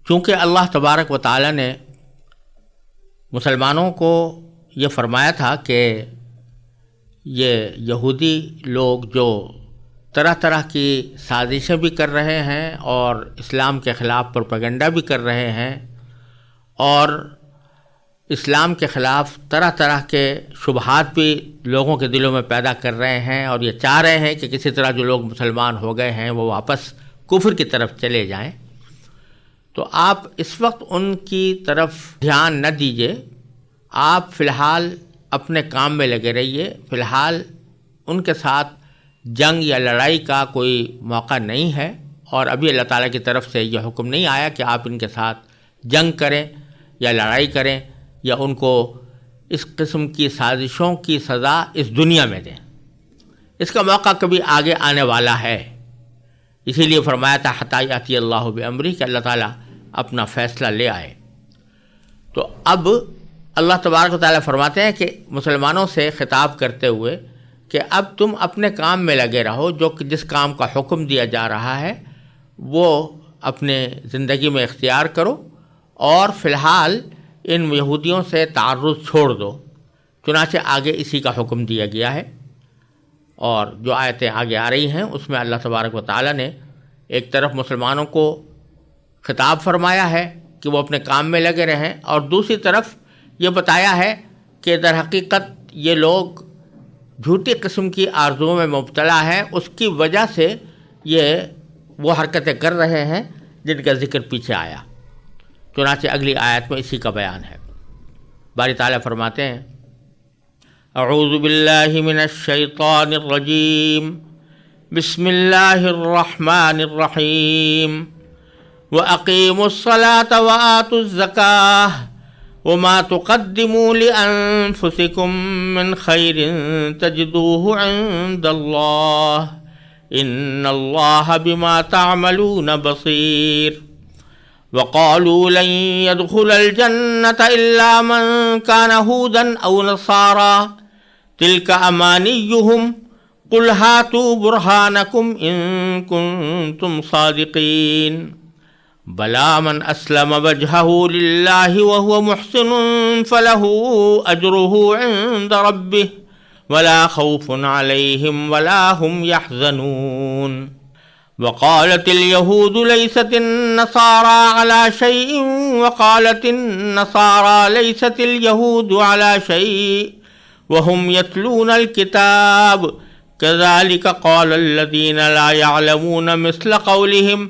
چونکہ اللہ تبارک و تعالی نے مسلمانوں کو یہ فرمایا تھا کہ یہ یہودی لوگ جو طرح طرح کی سازشیں بھی کر رہے ہیں اور اسلام کے خلاف پروپیگنڈا بھی کر رہے ہیں اور اسلام کے خلاف طرح طرح کے شبہات بھی لوگوں کے دلوں میں پیدا کر رہے ہیں اور یہ چاہ رہے ہیں کہ کسی طرح جو لوگ مسلمان ہو گئے ہیں وہ واپس کفر کی طرف چلے جائیں، تو آپ اس وقت ان کی طرف دھیان نہ دیجیے، آپ فی الحال اپنے کام میں لگے رہیے۔ فی الحال ان کے ساتھ جنگ یا لڑائی کا کوئی موقع نہیں ہے، اور ابھی اللہ تعالیٰ کی طرف سے یہ حکم نہیں آیا کہ آپ ان کے ساتھ جنگ کریں یا لڑائی کریں یا ان کو اس قسم کی سازشوں کی سزا اس دنیا میں دیں۔ اس کا موقع کبھی آگے آنے والا ہے، اسی لیے فرمایا تھا حتی یاتی اللہ بامرہ، کہ اللہ تعالیٰ اپنا فیصلہ لے آئے۔ تو اب اللہ تبارک و تعالیٰ فرماتے ہیں کہ مسلمانوں سے خطاب کرتے ہوئے کہ اب تم اپنے کام میں لگے رہو، جس کام کا حکم دیا جا رہا ہے وہ اپنے زندگی میں اختیار کرو، اور فی الحال ان یہودیوں سے تعرض چھوڑ دو۔ چنانچہ آگے اسی کا حکم دیا گیا ہے، اور جو آیتیں آگے آ رہی ہیں اس میں اللہ تبارک و تعالیٰ نے ایک طرف مسلمانوں کو خطاب فرمایا ہے کہ وہ اپنے کام میں لگے رہیں، اور دوسری طرف یہ بتایا ہے کہ در حقیقت یہ لوگ جھوٹی قسم کی آرزوؤں میں مبتلا ہیں، اس کی وجہ سے یہ وہ حرکتیں کر رہے ہیں جن کا ذکر پیچھے آیا۔ چنانچہ اگلی آیت میں اسی کا بیان ہے۔ باری تعالیٰ فرماتے ہیں اعوذ باللہ من الشیطان الرجیم بسم اللہ الرحمن الرحیم وَأَقِيمُوا الصَّلَاةَ وَآتُوا الزَّكَاةَ وَمَا تُقَدِّمُوا لِأَنفُسِكُم مِّنْ خَيْرٍ تَجِدُوهُ عِندَ اللَّهِ إِنَّ اللَّهَ بِمَا تَعْمَلُونَ بَصِيرٌ وَقَالُوا لَن يَدْخُلَ الْجَنَّةَ إِلَّا مَن كَانَ هُودًا أَوْ نَصَارَىٰ تِلْكَ أَمَانِيُّهُمْ قُلْ هَاتُوا بُرْهَانَكُمْ إِن كُنتُمْ صَادِقِينَ بَلَىٰ مَنْ أَسْلَمَ وَجْهَهُ لِلَّهِ وَهُوَ مُحْسِنٌ فَلَهُ أَجْرُهُ عِندَ رَبِّهِ وَلَا خَوْفٌ عَلَيْهِمْ وَلَا هُمْ يَحْزَنُونَ وَقَالَتِ الْيَهُودُ لَيْسَتِ النَّصَارَىٰ عَلَىٰ شَيْءٍ وَقَالَتِ النَّصَارَىٰ لَيْسَتِ الْيَهُودُ عَلَىٰ شَيْءٍ وَهُمْ يَتْلُونَ الْكِتَابَ كَذَٰلِكَ قَالَ الَّذِينَ لَا يَعْلَمُونَ مِثْلَ قَوْلِهِمْ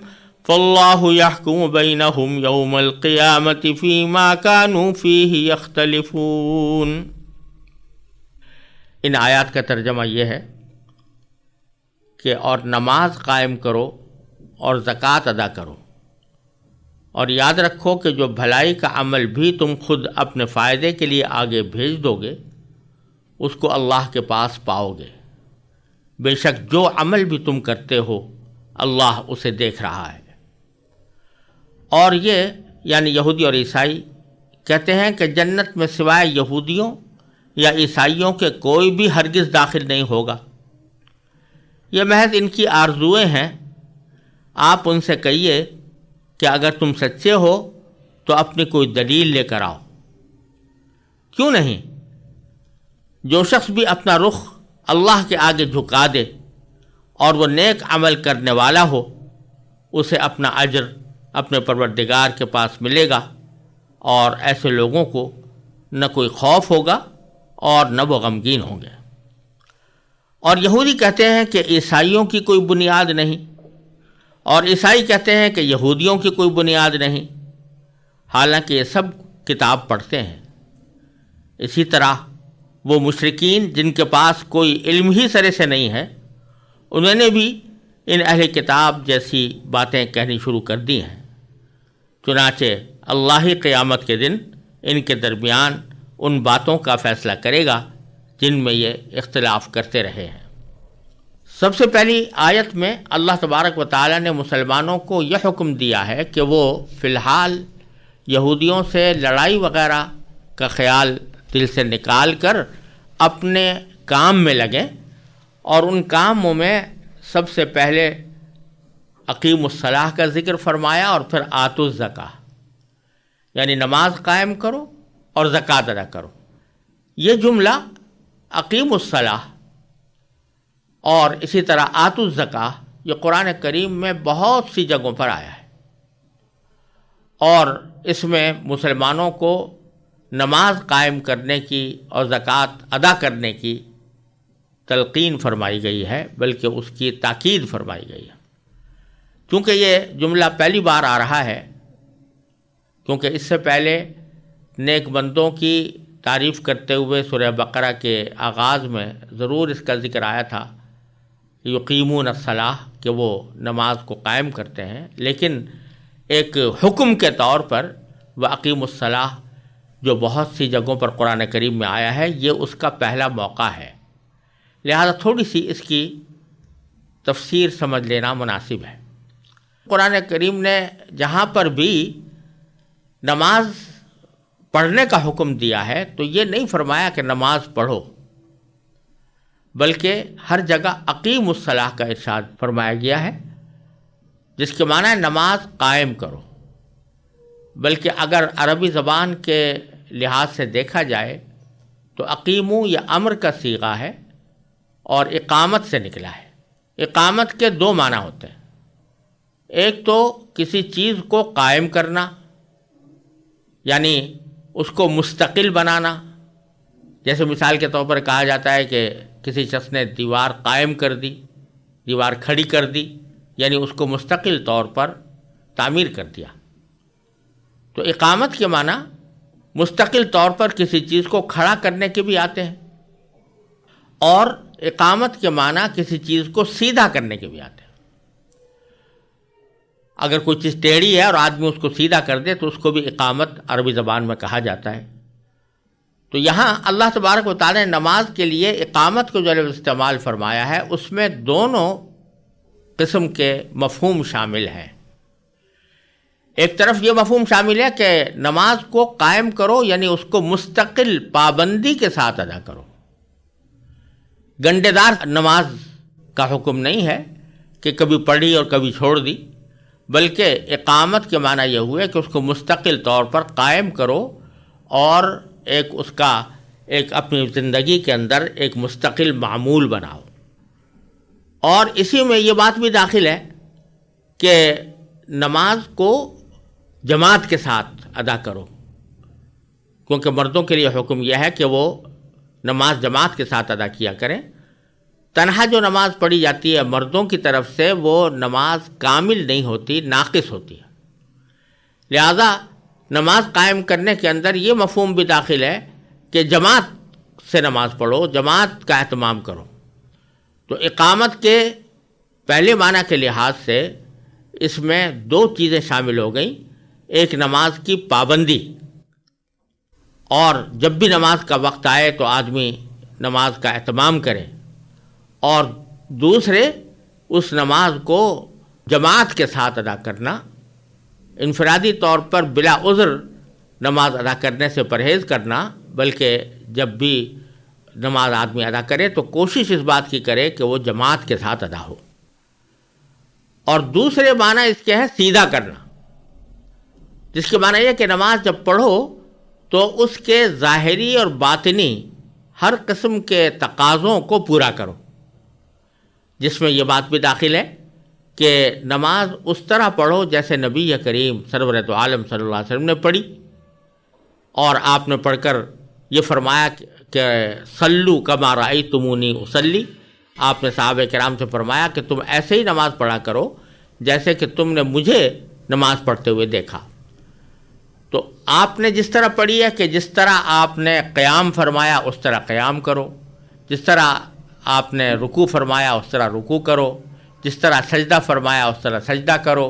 فَاللَّهُ يَحْكُمُ بَيْنَهُمْ يَوْمَ الْقِيَامَةِ فِيمَا كَانُوا فِيهِ يَخْتَلِفُونَ۔ ان آیات کا ترجمہ یہ ہے کہ اور نماز قائم کرو اور زکوٰۃ ادا کرو، اور یاد رکھو کہ جو بھلائی کا عمل بھی تم خود اپنے فائدے کے لیے آگے بھیج دو گے اس کو اللہ کے پاس پاؤ گے، بے شک جو عمل بھی تم کرتے ہو اللہ اسے دیکھ رہا ہے۔ اور یہ یعنی یہودی اور عیسائی کہتے ہیں کہ جنت میں سوائے یہودیوں یا عیسائیوں کے کوئی بھی ہرگز داخل نہیں ہوگا، یہ محض ان کی آرزوئیں ہیں۔ آپ ان سے کہیے کہ اگر تم سچے ہو تو اپنی کوئی دلیل لے کر آؤ۔ کیوں نہیں؟ جو شخص بھی اپنا رخ اللہ کے آگے جھکا دے اور وہ نیک عمل کرنے والا ہو، اسے اپنا اجر اپنے پروردگار کے پاس ملے گا، اور ایسے لوگوں کو نہ کوئی خوف ہوگا اور نہ وہ غمگین ہوں گے۔ اور یہودی کہتے ہیں کہ عیسائیوں کی کوئی بنیاد نہیں، اور عیسائی کہتے ہیں کہ یہودیوں کی کوئی بنیاد نہیں، حالانکہ یہ سب کتاب پڑھتے ہیں۔ اسی طرح وہ مشرکین جن کے پاس کوئی علم ہی سرے سے نہیں ہے، انہوں نے بھی ان اہل کتاب جیسی باتیں کہنی شروع کر دی ہیں۔ چنانچہ اللہ ہی قیامت کے دن ان کے درمیان ان باتوں کا فیصلہ کرے گا جن میں یہ اختلاف کرتے رہے ہیں۔ سب سے پہلی آیت میں اللہ تبارک و تعالیٰ نے مسلمانوں کو یہ حکم دیا ہے کہ وہ فی الحال یہودیوں سے لڑائی وغیرہ کا خیال دل سے نکال کر اپنے کام میں لگیں، اور ان کاموں میں سب سے پہلے اقیم الصلاح کا ذکر فرمایا اور پھر آتوا الزکاۃ، یعنی نماز قائم کرو اور زکوٰۃ ادا کرو۔ یہ جملہ اقیم الصلاۃ اور اسی طرح آتوا الزکاۃ یہ قرآن کریم میں بہت سی جگہوں پر آیا ہے، اور اس میں مسلمانوں کو نماز قائم کرنے کی اور زکوٰۃ ادا کرنے کی تلقین فرمائی گئی ہے، بلکہ اس کی تاکید فرمائی گئی ہے۔ چونکہ یہ جملہ پہلی بار آ رہا ہے، کیونکہ اس سے پہلے نیک بندوں کی تعریف کرتے ہوئے سورہ بقرہ کے آغاز میں ضرور اس کا ذکر آیا تھا، یقیمون الصلاۃ، کہ وہ نماز کو قائم کرتے ہیں، لیکن ایک حکم کے طور پر وَأَقِیمُوا الصَّلَاةَ جو بہت سی جگہوں پر قرآن کریم میں آیا ہے، یہ اس کا پہلا موقع ہے، لہذا تھوڑی سی اس کی تفسیر سمجھ لینا مناسب ہے۔ قرآن کریم نے جہاں پر بھی نماز پڑھنے کا حکم دیا ہے تو یہ نہیں فرمایا کہ نماز پڑھو، بلکہ ہر جگہ اقیم الصلاۃ کا ارشاد فرمایا گیا ہے، جس کے معنی ہے نماز قائم کرو۔ بلکہ اگر عربی زبان کے لحاظ سے دیکھا جائے تو اقیمو یہ امر کا صیغہ ہے اور اقامت سے نکلا ہے۔ اقامت کے دو معنی ہوتے ہیں، ایک تو کسی چیز کو قائم کرنا، یعنی اس کو مستقل بنانا، جیسے مثال کے طور پر کہا جاتا ہے کہ کسی شخص نے دیوار قائم کر دی، دیوار کھڑی کر دی، یعنی اس کو مستقل طور پر تعمیر کر دیا۔ تو اقامت کے معنی مستقل طور پر کسی چیز کو کھڑا کرنے کے بھی آتے ہیں، اور اقامت کے معنی کسی چیز کو سیدھا کرنے کے بھی آتے ہیں۔ اگر کوئی چیز ٹیڑھی ہے اور آدمی اس کو سیدھا کر دے تو اس کو بھی اقامت عربی زبان میں کہا جاتا ہے۔ تو یہاں اللہ تبارک و تعالی نے نماز کے لیے اقامت کو جو استعمال فرمایا ہے، اس میں دونوں قسم کے مفہوم شامل ہیں۔ ایک طرف یہ مفہوم شامل ہے کہ نماز کو قائم کرو، یعنی اس کو مستقل پابندی کے ساتھ ادا کرو۔ گنڈے دار نماز کا حکم نہیں ہے کہ کبھی پڑھی اور کبھی چھوڑ دی، بلکہ اقامت کے معنی یہ ہوئے کہ اس کو مستقل طور پر قائم کرو اور ایک اس کا ایک اپنی زندگی کے اندر ایک مستقل معمول بناؤ۔ اور اسی میں یہ بات بھی داخل ہے کہ نماز کو جماعت کے ساتھ ادا کرو، کیونکہ مردوں کے لیے حکم یہ ہے کہ وہ نماز جماعت کے ساتھ ادا کیا کریں۔ تنہا جو نماز پڑھی جاتی ہے مردوں کی طرف سے، وہ نماز کامل نہیں ہوتی، ناقص ہوتی ہے۔ لہذا نماز قائم کرنے کے اندر یہ مفہوم بھی داخل ہے کہ جماعت سے نماز پڑھو، جماعت کا اہتمام کرو۔ تو اقامت کے پہلے معنی کے لحاظ سے اس میں دو چیزیں شامل ہو گئیں، ایک نماز کی پابندی، اور جب بھی نماز کا وقت آئے تو آدمی نماز کا اہتمام کرے، اور دوسرے اس نماز کو جماعت کے ساتھ ادا کرنا، انفرادی طور پر بلا عذر نماز ادا کرنے سے پرہیز کرنا، بلکہ جب بھی نماز آدمی ادا کرے تو کوشش اس بات کی کرے کہ وہ جماعت کے ساتھ ادا ہو۔ اور دوسرے معنی اس کے ہے سیدھا کرنا، جس کے معنی یہ کہ نماز جب پڑھو تو اس کے ظاہری اور باطنی ہر قسم کے تقاضوں کو پورا کرو، جس میں یہ بات بھی داخل ہے کہ نماز اس طرح پڑھو جیسے نبی کریم سرور دو عالم صلی اللہ علیہ وسلم نے پڑھی، اور آپ نے پڑھ کر یہ فرمایا کہ صلو کما رأیتمونی اصلی، آپ نے صحابہ کرام سے فرمایا کہ تم ایسے ہی نماز پڑھا کرو جیسے کہ تم نے مجھے نماز پڑھتے ہوئے دیکھا۔ تو آپ نے جس طرح پڑھی ہے کہ جس طرح آپ نے قیام فرمایا اس طرح قیام کرو، جس طرح آپ نے رکوع فرمایا اس طرح رکوع کرو، جس طرح سجدہ فرمایا اس طرح سجدہ کرو،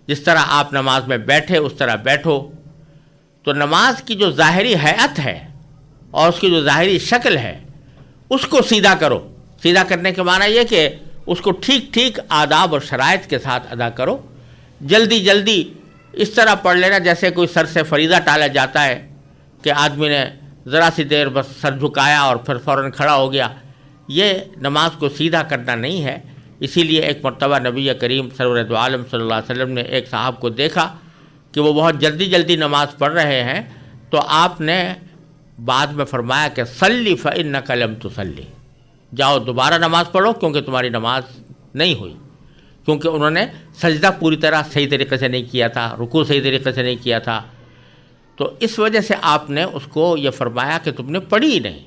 جس طرح آپ نماز میں بیٹھے اس طرح بیٹھو۔ تو نماز کی جو ظاہری ہیئت ہے اور اس کی جو ظاہری شکل ہے اس کو سیدھا کرو۔ سیدھا کرنے کے معنی یہ کہ اس کو ٹھیک ٹھیک آداب اور شرائط کے ساتھ ادا کرو۔ جلدی جلدی اس طرح پڑھ لینا جیسے کوئی سر سے فریضہ ٹالا جاتا ہے کہ آدمی نے ذرا سی دیر بس سر جھکایا اور پھر فوراً کھڑا ہو گیا، یہ نماز کو سیدھا کرنا نہیں ہے۔ اسی لیے ایک مرتبہ نبی کریم سرور دو عالم صلی اللہ علیہ وسلم نے ایک صاحب کو دیکھا کہ وہ بہت جلدی جلدی نماز پڑھ رہے ہیں، تو آپ نے بعد میں فرمایا کہ صلی فإنک لم تصلی، جاؤ دوبارہ نماز پڑھو کیونکہ تمہاری نماز نہیں ہوئی، کیونکہ انہوں نے سجدہ پوری طرح صحیح طریقے سے نہیں کیا تھا، رکوع صحیح طریقے سے نہیں کیا تھا، تو اس وجہ سے آپ نے اس کو یہ فرمایا کہ تم نے پڑھی ہی نہیں،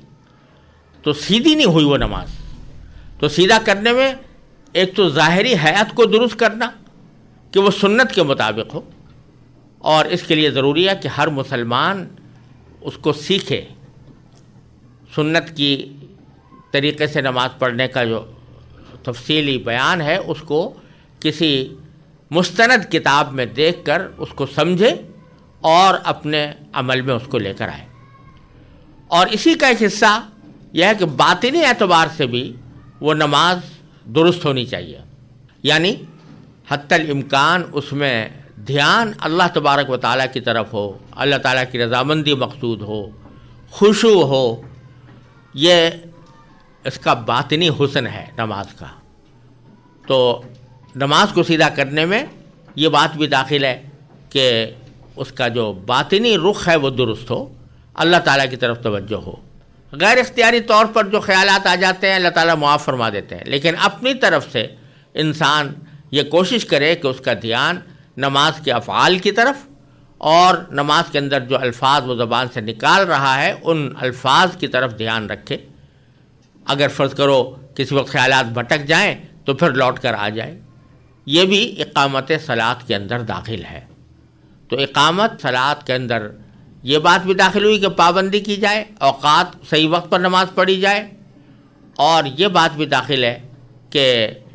تو سیدھی نہیں ہوئی وہ نماز۔ تو سیدھا کرنے میں ایک تو ظاہری حیات کو درست کرنا کہ وہ سنت کے مطابق ہو، اور اس کے لیے ضروری ہے کہ ہر مسلمان اس کو سیکھے، سنت کی طریقے سے نماز پڑھنے کا جو تفصیلی بیان ہے اس کو کسی مستند کتاب میں دیکھ کر اس کو سمجھے اور اپنے عمل میں اس کو لے کر آئے۔ اور اسی کا ایک حصہ یہ ہے کہ باطنی اعتبار سے بھی وہ نماز درست ہونی چاہیے، یعنی حتی الامکان اس میں دھیان اللہ تبارک و تعالیٰ کی طرف ہو، اللہ تعالیٰ کی رضامندی مقصود ہو، خشوع ہو، یہ اس کا باطنی حسن ہے نماز کا۔ تو نماز کو سیدھا کرنے میں یہ بات بھی داخل ہے کہ اس کا جو باطنی رخ ہے وہ درست ہو، اللہ تعالیٰ کی طرف توجہ ہو۔ غیر اختیاری طور پر جو خیالات آ جاتے ہیں اللہ تعالیٰ معاف فرما دیتے ہیں، لیکن اپنی طرف سے انسان یہ کوشش کرے کہ اس کا دھیان نماز کے افعال کی طرف اور نماز کے اندر جو الفاظ وہ زبان سے نکال رہا ہے ان الفاظ کی طرف دھیان رکھے۔ اگر فرض کرو کسی وقت خیالات بھٹک جائیں تو پھر لوٹ کر آ جائے، یہ بھی اقامت صلاۃ کے اندر داخل ہے۔ تو اقامت صلاۃ کے اندر یہ بات بھی داخل ہوئی کہ پابندی کی جائے، اوقات صحیح وقت پر نماز پڑھی جائے، اور یہ بات بھی داخل ہے کہ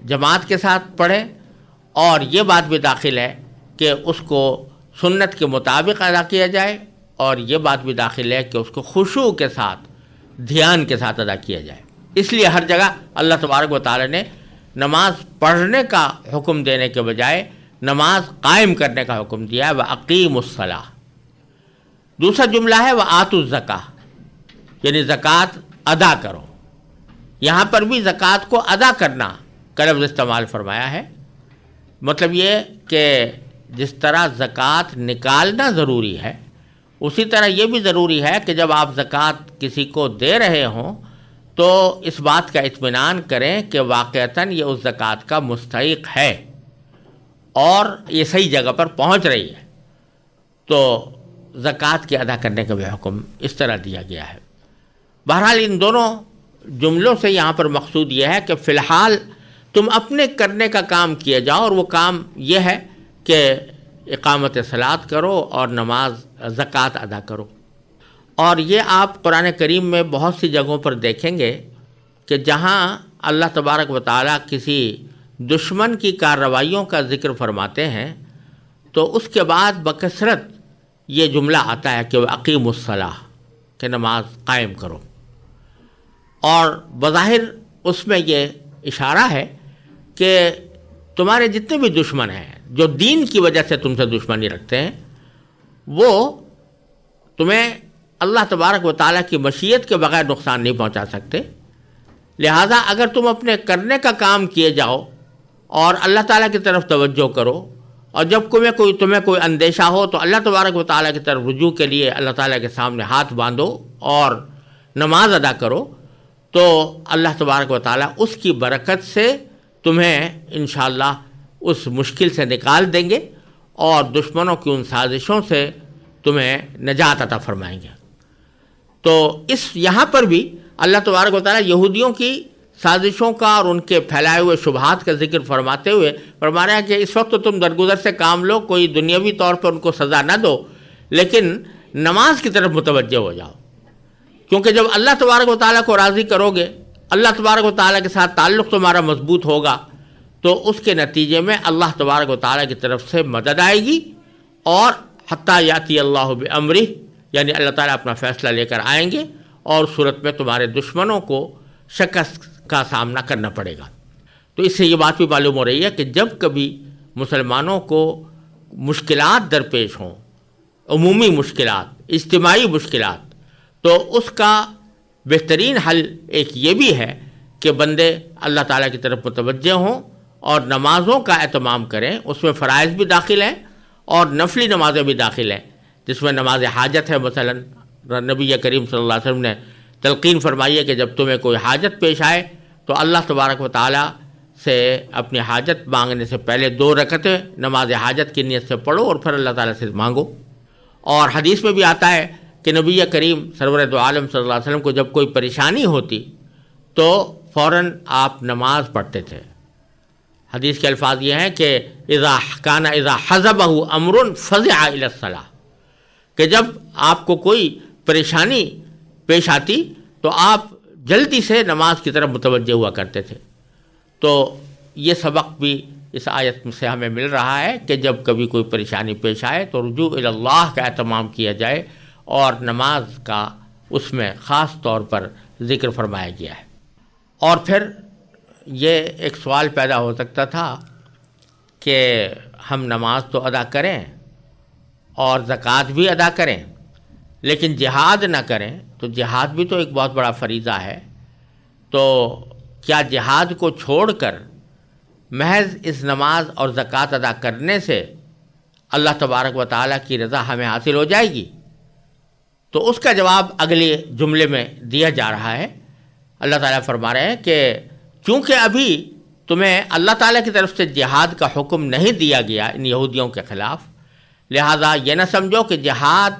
جماعت کے ساتھ پڑھیں، اور یہ بات بھی داخل ہے کہ اس کو سنت کے مطابق ادا کیا جائے، اور یہ بات بھی داخل ہے کہ اس کو خشوع کے ساتھ، دھیان کے ساتھ ادا کیا جائے۔ اس لیے ہر جگہ اللہ تبارک و تعالی نے نماز پڑھنے کا حکم دینے کے بجائے نماز قائم کرنے کا حکم دیا ہے، وَأَقِیمُوا الصَّلَاةَ۔ دوسرا جملہ ہے وَآتُوا الزَّکَاةَ، یعنی زکوٰۃ ادا کرو۔ یہاں پر بھی زکوٰۃ کو ادا کرنا کا لفظ استعمال فرمایا ہے، مطلب یہ کہ جس طرح زکوٰۃ نکالنا ضروری ہے اسی طرح یہ بھی ضروری ہے کہ جب آپ زکوٰۃ کسی کو دے رہے ہوں تو اس بات کا اطمینان کریں کہ واقعتاً یہ اس زکوٰۃ کا مستحق ہے اور یہ صحیح جگہ پر پہنچ رہی ہے۔ تو زکوٰۃ کے ادا کرنے کا بھی حکم اس طرح دیا گیا ہے۔ بہرحال ان دونوں جملوں سے یہاں پر مقصود یہ ہے کہ فی الحال تم اپنے کرنے کا کام کیے جاؤ، اور وہ کام یہ ہے کہ اقامت صلاۃ کرو اور نماز زکوٰۃ ادا کرو۔ اور یہ آپ قرآن کریم میں بہت سی جگہوں پر دیکھیں گے کہ جہاں اللہ تبارک و تعالیٰ کسی دشمن کی کارروائیوں کا ذکر فرماتے ہیں تو اس کے بعد بکثرت یہ جملہ آتا ہے کہ اقیموا الصلاۃ، کہ نماز قائم کرو، اور بظاہر اس میں یہ اشارہ ہے کہ تمہارے جتنے بھی دشمن ہیں جو دین کی وجہ سے تم سے دشمنی رکھتے ہیں وہ تمہیں اللہ تبارک و تعالیٰ کی مشیت کے بغیر نقصان نہیں پہنچا سکتے، لہذا اگر تم اپنے کرنے کا کام کیے جاؤ اور اللہ تعالیٰ کی طرف توجہ کرو، اور جب تمہیں کوئی اندیشہ ہو تو اللہ تبارک و تعالیٰ کی طرف رجوع کے لیے اللہ تعالیٰ کے سامنے ہاتھ باندھو اور نماز ادا کرو، تو اللہ تبارک و تعالیٰ اس کی برکت سے تمہیں انشاءاللہ اس مشکل سے نکال دیں گے اور دشمنوں کی ان سازشوں سے تمہیں نجات عطا فرمائیں گے۔ تو یہاں پر بھی اللہ تبارک و تعالیٰ یہودیوں کی سازشوں کا اور ان کے پھیلائے ہوئے شبہات کا ذکر فرماتے ہوئے فرما رہے ہیں کہ اس وقت تو تم درگزر سے کام لو، کوئی دنیاوی طور پر ان کو سزا نہ دو، لیکن نماز کی طرف متوجہ ہو جاؤ، کیونکہ جب اللہ تبارک و تعالیٰ کو راضی کرو گے، اللہ تبارک و تعالیٰ کے ساتھ تعلق تمہارا مضبوط ہوگا، تو اس کے نتیجے میں اللہ تبارک و تعالیٰ کی طرف سے مدد آئے گی، اور حتیٰ یاتی اللہ بامرہ، یعنی اللہ تعالیٰ اپنا فیصلہ لے کر آئیں گے اور صورت میں تمہارے دشمنوں کو شکست کا سامنا کرنا پڑے گا۔ تو اس سے یہ بات بھی معلوم ہو رہی ہے کہ جب کبھی مسلمانوں کو مشکلات درپیش ہوں، عمومی مشکلات، اجتماعی مشکلات، تو اس کا بہترین حل ایک یہ بھی ہے کہ بندے اللہ تعالیٰ کی طرف متوجہ ہوں اور نمازوں کا اہتمام کریں، اس میں فرائض بھی داخل ہیں اور نفلی نمازیں بھی داخل ہیں جس میں نماز حاجت ہے. مثلا نبی کریم صلی اللہ علیہ وسلم نے تلقین فرمائی ہے کہ جب تمہیں کوئی حاجت پیش آئے تو اللہ تبارک و تعالیٰ سے اپنی حاجت مانگنے سے پہلے 2 رکعتیں نماز حاجت کی نیت سے پڑھو اور پھر اللہ تعالیٰ سے مانگو. اور حدیث میں بھی آتا ہے کہ نبی کریم سرور دو عالم صلی اللہ علیہ وسلم کو جب کوئی پریشانی ہوتی تو فوراً آپ نماز پڑھتے تھے. حدیث کے الفاظ یہ ہیں کہ اذا حزبہ امر فزع الی الصلاۃ، کہ جب آپ کو کوئی پریشانی پیش آتی تو آپ جلدی سے نماز کی طرف متوجہ ہوا کرتے تھے. تو یہ سبق بھی اس آیت سے ہمیں مل رہا ہے کہ جب کبھی کوئی پریشانی پیش آئے تو رجوع الی اللہ کا اہتمام کیا جائے، اور نماز کا اس میں خاص طور پر ذکر فرمایا گیا ہے. اور پھر یہ ایک سوال پیدا ہو سکتا تھا کہ ہم نماز تو ادا کریں اور زکوٰۃ بھی ادا کریں لیکن جہاد نہ کریں، تو جہاد بھی تو ایک بہت بڑا فریضہ ہے. تو کیا جہاد کو چھوڑ کر محض اس نماز اور زکوٰۃ ادا کرنے سے اللہ تبارک و تعالیٰ کی رضا ہمیں حاصل ہو جائے گی؟ تو اس کا جواب اگلے جملے میں دیا جا رہا ہے. اللہ تعالیٰ فرما رہے ہیں کہ چونکہ ابھی تمہیں اللہ تعالیٰ کی طرف سے جہاد کا حکم نہیں دیا گیا ان یہودیوں کے خلاف، لہٰذا یہ نہ سمجھو کہ جہاد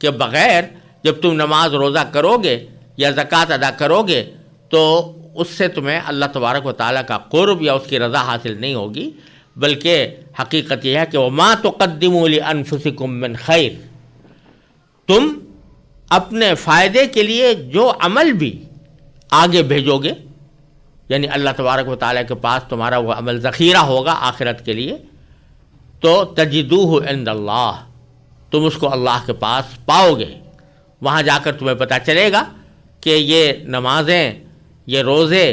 کے بغیر جب تم نماز روزہ کرو گے یا زکوٰۃ ادا کرو گے تو اس سے تمہیں اللہ تبارک و تعالیٰ کا قرب یا اس کی رضا حاصل نہیں ہوگی، بلکہ حقیقت یہ ہے کہ وَمَا تُقَدِّمُوا لِأَنفُسِكُم مِّن خَيْرٍ، تم اپنے فائدے کے لیے جو عمل بھی آگے بھیجو گے، یعنی اللہ تبارک و تعالیٰ کے پاس تمہارا وہ عمل ذخیرہ ہوگا آخرت کے لیے، تو تجدوہ عند اللہ، تم اس کو اللہ کے پاس پاؤ گے. وہاں جا کر تمہیں پتہ چلے گا کہ یہ نمازیں، یہ روزے،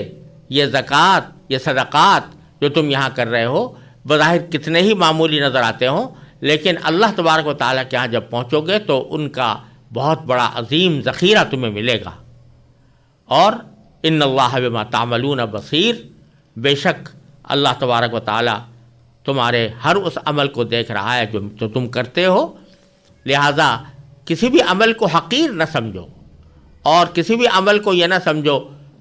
یہ زکوٰۃ، یہ صدقات جو تم یہاں کر رہے ہو بظاہر کتنے ہی معمولی نظر آتے ہوں، لیکن اللہ تبارک و تعالیٰ کے ہاں جب پہنچو گے تو ان کا بہت بڑا عظیم ذخیرہ تمہیں ملے گا. اور ان اللہ بما تعملون بصیر، بے شک اللہ تبارک و تعالیٰ تمہارے ہر اس عمل کو دیکھ رہا ہے جو تم کرتے ہو. لہٰذا کسی بھی عمل کو حقیر نہ سمجھو اور کسی بھی عمل کو یہ نہ سمجھو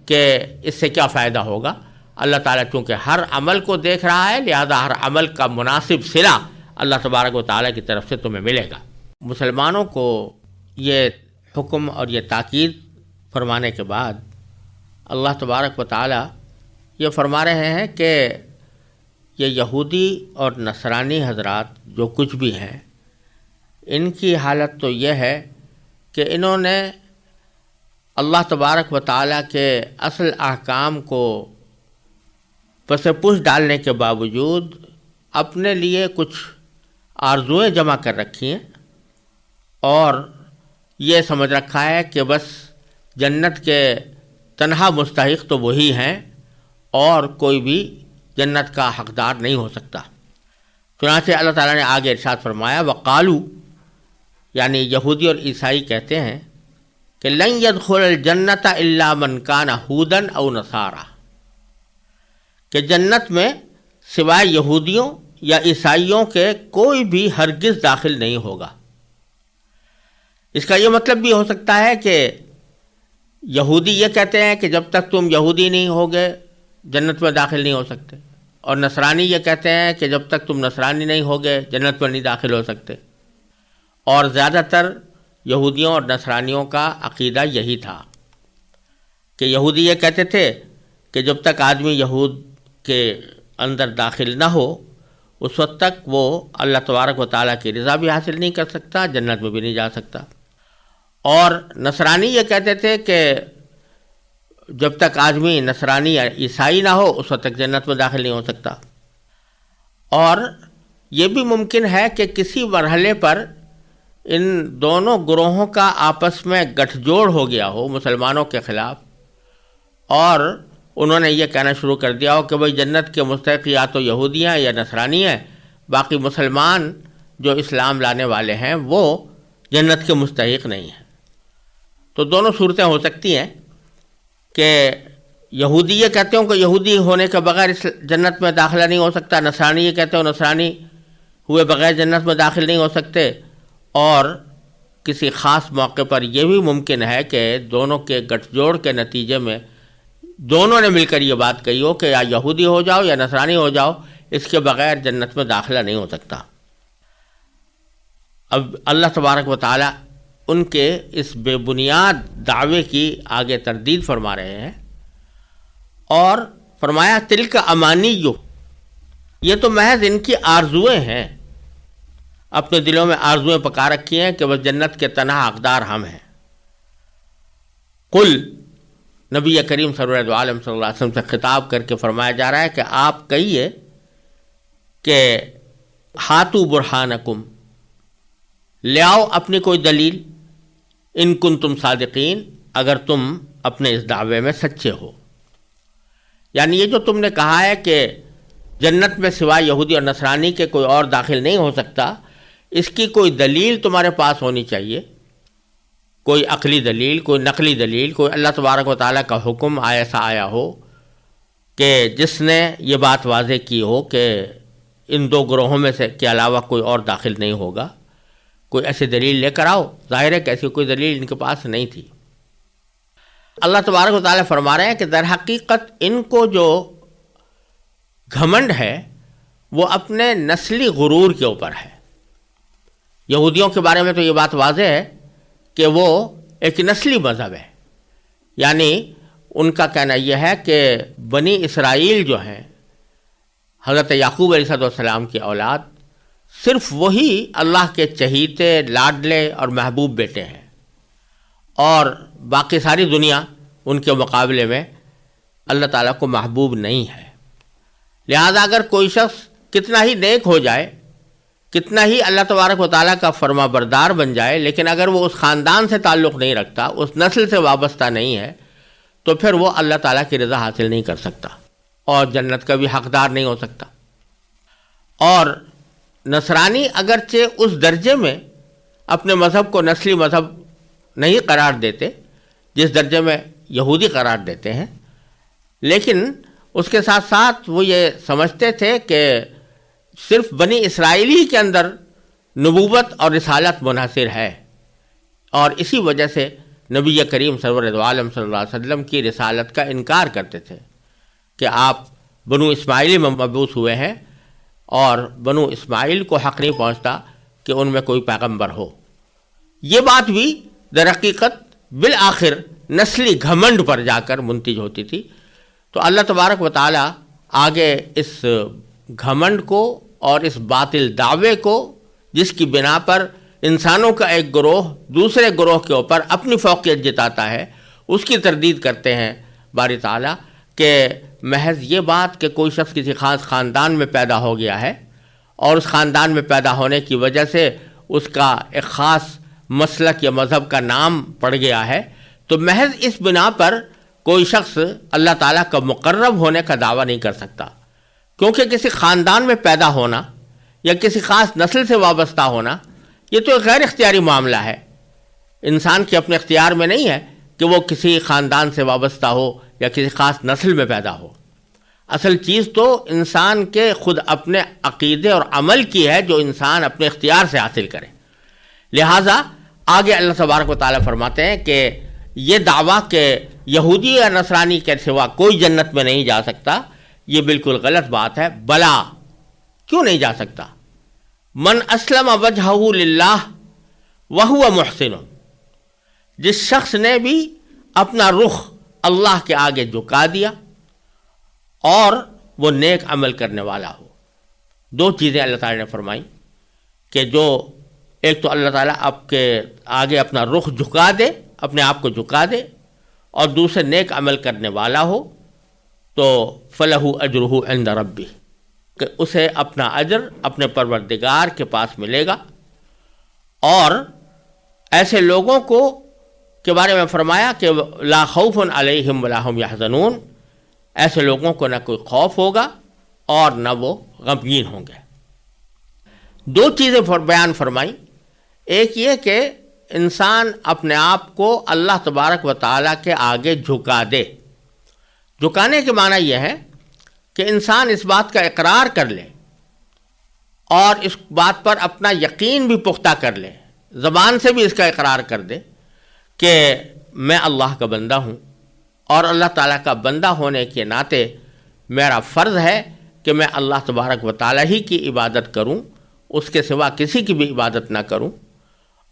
کہ اس سے کیا فائدہ ہوگا. اللہ تعالیٰ چونکہ ہر عمل کو دیکھ رہا ہے لہذا ہر عمل کا مناسب صلہ اللہ تبارک و تعالیٰ کی طرف سے تمہیں ملے گا. مسلمانوں کو یہ حکم اور یہ تاکید فرمانے کے بعد اللہ تبارک و تعالیٰ یہ فرما رہے ہیں کہ یہ یہودی اور نصرانی حضرات جو کچھ بھی ہیں ان کی حالت تو یہ ہے کہ انہوں نے اللہ تبارک و تعالیٰ کے اصل احکام کو پس پش ڈالنے کے باوجود اپنے لیے کچھ آرزوئیں جمع کر رکھی ہیں اور یہ سمجھ رکھا ہے کہ بس جنت کے تنہا مستحق تو وہی ہیں اور کوئی بھی جنت کا حقدار نہیں ہو سکتا. چنانچہ اللہ تعالیٰ نے آگے ارشاد فرمایا وقالو، یعنی یہودی اور عیسائی کہتے ہیں کہ لن يدخل الجنت الا من کان ہودا او نصارا، کہ جنت میں سوائے یہودیوں یا عیسائیوں کے کوئی بھی ہرگز داخل نہیں ہوگا. اس کا یہ مطلب بھی ہو سکتا ہے کہ یہودی یہ کہتے ہیں کہ جب تک تم یہودی نہیں ہوگے جنت میں داخل نہیں ہو سکتے، اور نصرانی یہ کہتے ہیں کہ جب تک تم نصرانی نہیں ہوگے جنت میں نہیں داخل ہو سکتے. اور زیادہ تر یہودیوں اور نصرانیوں کا عقیدہ یہی تھا کہ یہودی یہ کہتے تھے کہ جب تک آدمی یہود کے اندر داخل نہ ہو اس وقت تک وہ اللہ تبارک و تعالیٰ کی رضا بھی حاصل نہیں کر سکتا، جنت میں بھی نہیں جا سکتا. اور نصرانی یہ کہتے تھے کہ جب تک آدمی نصرانی یا عیسائی نہ ہو اس وقت تک جنت میں داخل نہیں ہو سکتا. اور یہ بھی ممکن ہے کہ کسی مرحلے پر ان دونوں گروہوں کا آپس میں گٹھ جوڑ ہو گیا ہو مسلمانوں کے خلاف، اور انہوں نے یہ کہنا شروع کر دیا ہو کہ بھئی جنت کے مستحق یا تو یہودی ہیں یا نصرانی ہیں، باقی مسلمان جو اسلام لانے والے ہیں وہ جنت کے مستحق نہیں ہیں. تو دونوں صورتیں ہو سکتی ہیں کہ یہودی یہ کہتے ہوں کہ یہودی ہونے کے بغیر اس جنت میں داخلہ نہیں ہو سکتا، نصرانی یہ کہتے ہو نصرانی ہوئے بغیر جنت میں داخل نہیں ہو سکتے، اور کسی خاص موقع پر یہ بھی ممکن ہے کہ دونوں کے گٹھ جوڑ کے نتیجے میں دونوں نے مل کر یہ بات کہی ہو کہ یا یہودی ہو جاؤ یا نصرانی ہو جاؤ، اس کے بغیر جنت میں داخلہ نہیں ہو سکتا۔ اب اللہ تبارک و تعالیٰ ان کے اس بے بنیاد دعوے کی آگے تردید فرما رہے ہیں، اور فرمایا تلک امانیو، یہ تو محض ان کی آرزویں ہیں، اپنے دلوں میں آرزویں پکا رکھی ہیں کہ بس جنت کے تنہا حقدار ہم ہیں۔ قل، نبی کریم سرور عالم صلی اللہ علیہ وسلم سے خطاب کر کے فرمایا جا رہا ہے کہ آپ کہیے کہ ہاتو برہانکم، لے آؤ اپنی کوئی دلیل، ان کنتم صادقین، اگر تم اپنے اس دعوے میں سچے ہو۔ یعنی یہ جو تم نے کہا ہے کہ جنت میں سوائے یہودی اور نصرانی کے کوئی اور داخل نہیں ہو سکتا، اس کی کوئی دلیل تمہارے پاس ہونی چاہیے، کوئی عقلی دلیل، کوئی نقلی دلیل، کوئی اللہ تبارک و تعالیٰ کا حکم ایسا آیا ہو کہ جس نے یہ بات واضح کی ہو کہ ان دو گروہوں میں سے کے علاوہ کوئی اور داخل نہیں ہوگا۔ کوئی ایسی دلیل لے کر آؤ۔ ظاہر ہے کہ ایسی کوئی دلیل ان کے پاس نہیں تھی۔ اللہ تبارک و تعالیٰ فرما رہے ہیں کہ در حقیقت ان کو جو گھمنڈ ہے وہ اپنے نسلی غرور کے اوپر ہے۔ یہودیوں کے بارے میں تو یہ بات واضح ہے کہ وہ ایک نسلی مذہب ہے، یعنی ان کا کہنا یہ ہے کہ بنی اسرائیل جو ہیں، حضرت یعقوب علیہ السلام کی اولاد، صرف وہی اللہ کے چہیتے، لاڈلے اور محبوب بیٹے ہیں، اور باقی ساری دنیا ان کے مقابلے میں اللہ تعالیٰ کو محبوب نہیں ہے۔ لہذا اگر کوئی شخص کتنا ہی نیک ہو جائے، کتنا ہی اللہ تبارک و تعالیٰ کا فرما بردار بن جائے، لیکن اگر وہ اس خاندان سے تعلق نہیں رکھتا، اس نسل سے وابستہ نہیں ہے، تو پھر وہ اللہ تعالیٰ کی رضا حاصل نہیں کر سکتا اور جنت کا بھی حقدار نہیں ہو سکتا۔ اور نصرانی اگرچہ اس درجے میں اپنے مذہب کو نسلی مذہب نہیں قرار دیتے جس درجے میں یہودی قرار دیتے ہیں، لیکن اس کے ساتھ ساتھ وہ یہ سمجھتے تھے کہ صرف بنی اسرائیلی کے اندر نبوت اور رسالت منحصر ہے، اور اسی وجہ سے نبی کریم سرور عالم صلی اللہ علیہ وسلم کی رسالت کا انکار کرتے تھے کہ آپ بنو اسماعیلی میں مبعوث ہوئے ہیں، اور بنو اسماعیل کو حق نہیں پہنچتا کہ ان میں کوئی پیغمبر ہو۔ یہ بات بھی در حقیقت بالآخر نسلی گھمنڈ پر جا کر منتج ہوتی تھی۔ تو اللہ تبارک و تعالیٰ آگے اس گھمنڈ کو اور اس باطل دعوے کو، جس کی بنا پر انسانوں کا ایک گروہ دوسرے گروہ کے اوپر اپنی فوقیت جتاتا ہے، اس کی تردید کرتے ہیں باری تعالیٰ کہ محض یہ بات کہ کوئی شخص کسی خاص خاندان میں پیدا ہو گیا ہے اور اس خاندان میں پیدا ہونے کی وجہ سے اس کا ایک خاص مسلک یا مذہب کا نام پڑ گیا ہے، تو محض اس بنا پر کوئی شخص اللہ تعالیٰ کا مقرب ہونے کا دعویٰ نہیں کر سکتا، کیونکہ کسی خاندان میں پیدا ہونا یا کسی خاص نسل سے وابستہ ہونا یہ تو ایک غیر اختیاری معاملہ ہے، انسان کے اپنے اختیار میں نہیں ہے کہ وہ کسی خاندان سے وابستہ ہو یا کسی خاص نسل میں پیدا ہو۔ اصل چیز تو انسان کے خود اپنے عقیدے اور عمل کی ہے جو انسان اپنے اختیار سے حاصل کرے۔ لہٰذا آگے اللہ تبارک و تعالیٰ فرماتے ہیں کہ یہ دعویٰ کہ یہودی یا نصرانی کے سوا کوئی جنت میں نہیں جا سکتا، یہ بالکل غلط بات ہے۔ بلا، کیوں نہیں جا سکتا؟ من اسلم وجہہ للہ وہو محسن، جس شخص نے بھی اپنا رخ اللہ کے آگے جھکا دیا اور وہ نیک عمل کرنے والا ہو۔ دو چیزیں اللہ تعالیٰ نے فرمائی کہ جو ایک تو اللہ تعالیٰ آپ کے آگے اپنا رخ جھکا دے، اپنے آپ کو جھکا دے، اور دوسرے نیک عمل کرنے والا ہو تو فلہ اجرہ عند ربہ، کہ اسے اپنا اجر اپنے پروردگار کے پاس ملے گا۔ اور ایسے لوگوں کو کے بارے میں فرمایا کہ لا خوف علیہم ولا هم یحزنون، ایسے لوگوں کو نہ کوئی خوف ہوگا اور نہ وہ غمگین ہوں گے۔ دو چیزیں بیان فرمائی، ایک یہ کہ انسان اپنے آپ کو اللہ تبارک و تعالیٰ کے آگے جھکا دے۔ جھکانے کے معنی یہ ہے کہ انسان اس بات کا اقرار کر لے اور اس بات پر اپنا یقین بھی پختہ کر لے، زبان سے بھی اس کا اقرار کر دے کہ میں اللہ کا بندہ ہوں، اور اللہ تعالیٰ کا بندہ ہونے کے ناطے میرا فرض ہے کہ میں اللہ تبارک و تعالیٰ ہی کی عبادت کروں، اس کے سوا کسی کی بھی عبادت نہ کروں،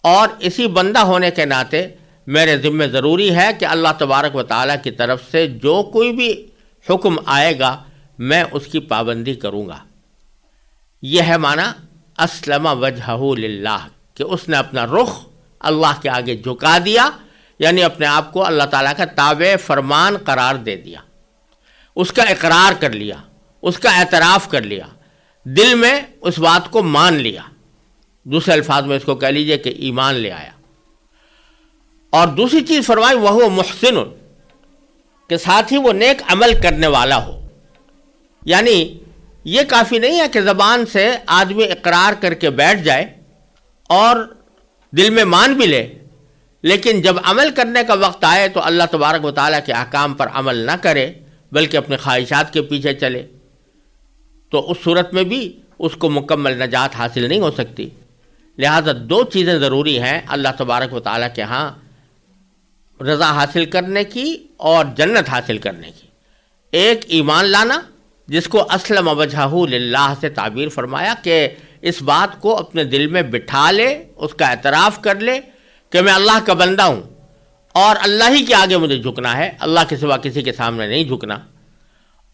اور اسی بندہ ہونے کے ناطے میرے ذمہ ضروری ہے کہ اللہ تبارک و تعالیٰ کی طرف سے جو کوئی بھی حکم آئے گا میں اس کی پابندی کروں گا۔ یہ ہے معنی اسلم وجہہ للہ، کہ اس نے اپنا رخ اللہ کے آگے جھکا دیا، یعنی اپنے آپ کو اللہ تعالیٰ کا تابع فرمان قرار دے دیا، اس کا اقرار کر لیا، اس کا اعتراف کر لیا، دل میں اس بات کو مان لیا، دوسرے الفاظ میں اس کو کہہ لیجئے کہ ایمان لے آیا۔ اور دوسری چیز فرمائی وہو محسن، کہ ساتھ ہی وہ نیک عمل کرنے والا ہو۔ یعنی یہ کافی نہیں ہے کہ زبان سے آدمی اقرار کر کے بیٹھ جائے اور دل میں مان بھی لے، لیکن جب عمل کرنے کا وقت آئے تو اللہ تبارک و تعالیٰ کے احکام پر عمل نہ کرے بلکہ اپنے خواہشات کے پیچھے چلے، تو اس صورت میں بھی اس کو مکمل نجات حاصل نہیں ہو سکتی۔ لہذا دو چیزیں ضروری ہیں اللہ تبارک و تعالیٰ کے ہاں رضا حاصل کرنے کی اور جنت حاصل کرنے کی۔ ایک ایمان لانا، جس کو اسلم وجہہ للہ سے تعبیر فرمایا، کہ اس بات کو اپنے دل میں بٹھا لے، اس کا اعتراف کر لے کہ میں اللہ کا بندہ ہوں اور اللہ ہی کے آگے مجھے جھکنا ہے، اللہ کے سوا کسی کے سامنے نہیں جھکنا۔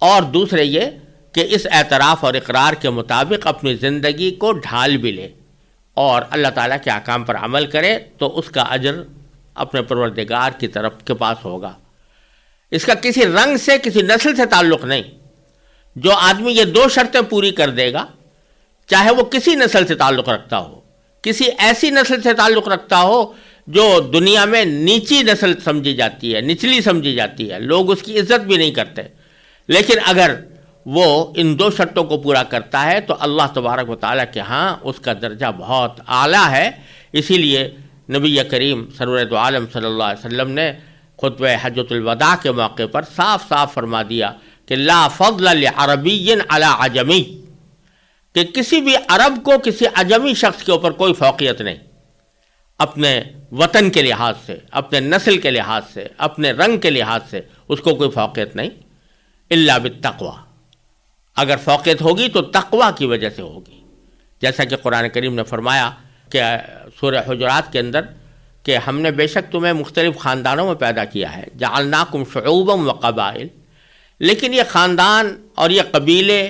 اور دوسرے یہ کہ اس اعتراف اور اقرار کے مطابق اپنی زندگی کو ڈھال بھی لے اور اللہ تعالیٰ کے احکام پر عمل کرے، تو اس کا اجر اپنے پروردگار کی طرف کے پاس ہوگا۔ اس کا کسی رنگ سے، کسی نسل سے تعلق نہیں۔ جو آدمی یہ دو شرطیں پوری کر دے گا، چاہے وہ کسی نسل سے تعلق رکھتا ہو، کسی ایسی نسل سے تعلق رکھتا ہو جو دنیا میں نیچی نسل سمجھی جاتی ہے، نچلی سمجھی جاتی ہے، لوگ اس کی عزت بھی نہیں کرتے، لیکن اگر وہ ان دو شرطوں کو پورا کرتا ہے تو اللہ تبارک و تعالیٰ کے ہاں اس کا درجہ بہت اعلیٰ ہے۔ اسی لیے نبی کریم سرورِ عالم صلی اللہ علیہ وسلم نے خطبہ حجۃ الوداع کے موقع پر صاف صاف فرما دیا کہ لا فضل لعربی علی عجمی، کہ کسی بھی عرب کو کسی عجمی شخص کے اوپر کوئی فوقیت نہیں، اپنے وطن کے لحاظ سے، اپنے نسل کے لحاظ سے، اپنے رنگ کے لحاظ سے اس کو کوئی فوقیت نہیں، الا بالتقوی۔ اگر فوقیت ہوگی تو تقوی کی وجہ سے ہوگی، جیسا کہ قرآن کریم نے فرمایا کہ سورہ حجرات کے اندر کہ ہم نے بے شک تمہیں مختلف خاندانوں میں پیدا کیا ہے، جعلناکم شعوبا وقبائل، لیکن یہ خاندان اور یہ قبیلے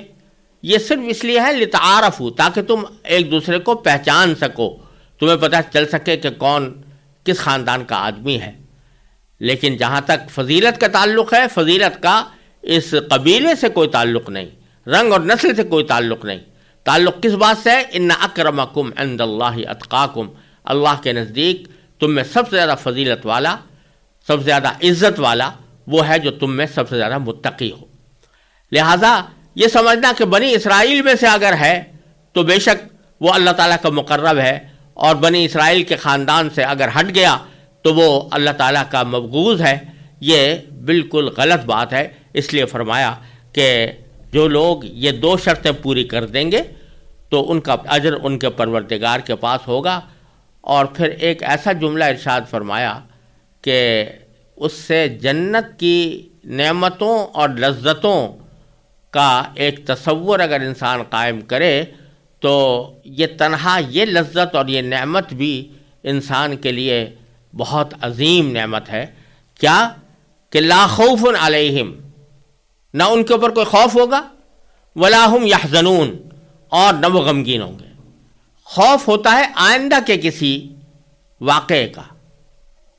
یہ صرف اس لیے ہے لتعارفوا، تاکہ تم ایک دوسرے کو پہچان سکو، تمہیں پتہ چل سکے کہ کون کس خاندان کا آدمی ہے۔ لیکن جہاں تک فضیلت کا تعلق ہے، فضیلت کا اس قبیلے سے کوئی تعلق نہیں، رنگ اور نسل سے کوئی تعلق نہیں، تعلق کس بات سے ہے؟ ان اکرمکم عند اللہ اتقاکم، اللہ کے نزدیک تم میں سب سے زیادہ فضیلت والا، سب سے زیادہ عزت والا وہ ہے جو تم میں سب سے زیادہ متقی ہو۔ لہذا یہ سمجھنا کہ بنی اسرائیل میں سے اگر ہے تو بے شک وہ اللہ تعالیٰ کا مقرب ہے، اور بنی اسرائیل کے خاندان سے اگر ہٹ گیا تو وہ اللہ تعالیٰ کا مبغوض ہے، یہ بالکل غلط بات ہے۔ اس لیے فرمایا کہ جو لوگ یہ دو شرطیں پوری کر دیں گے تو ان کا اجر ان کے پروردگار کے پاس ہوگا۔ اور پھر ایک ایسا جملہ ارشاد فرمایا کہ اس سے جنت کی نعمتوں اور لذتوں کا ایک تصور اگر انسان قائم کرے تو یہ تنہا یہ لذت اور یہ نعمت بھی انسان کے لیے بہت عظیم نعمت ہے۔ کیا کہ لا خوف علیہم، نہ ان کے اوپر کوئی خوف ہوگا، ولا ہم یحزنون، اور نہ وہ غمگین ہوں گے۔ خوف ہوتا ہے آئندہ کے کسی واقعے کا،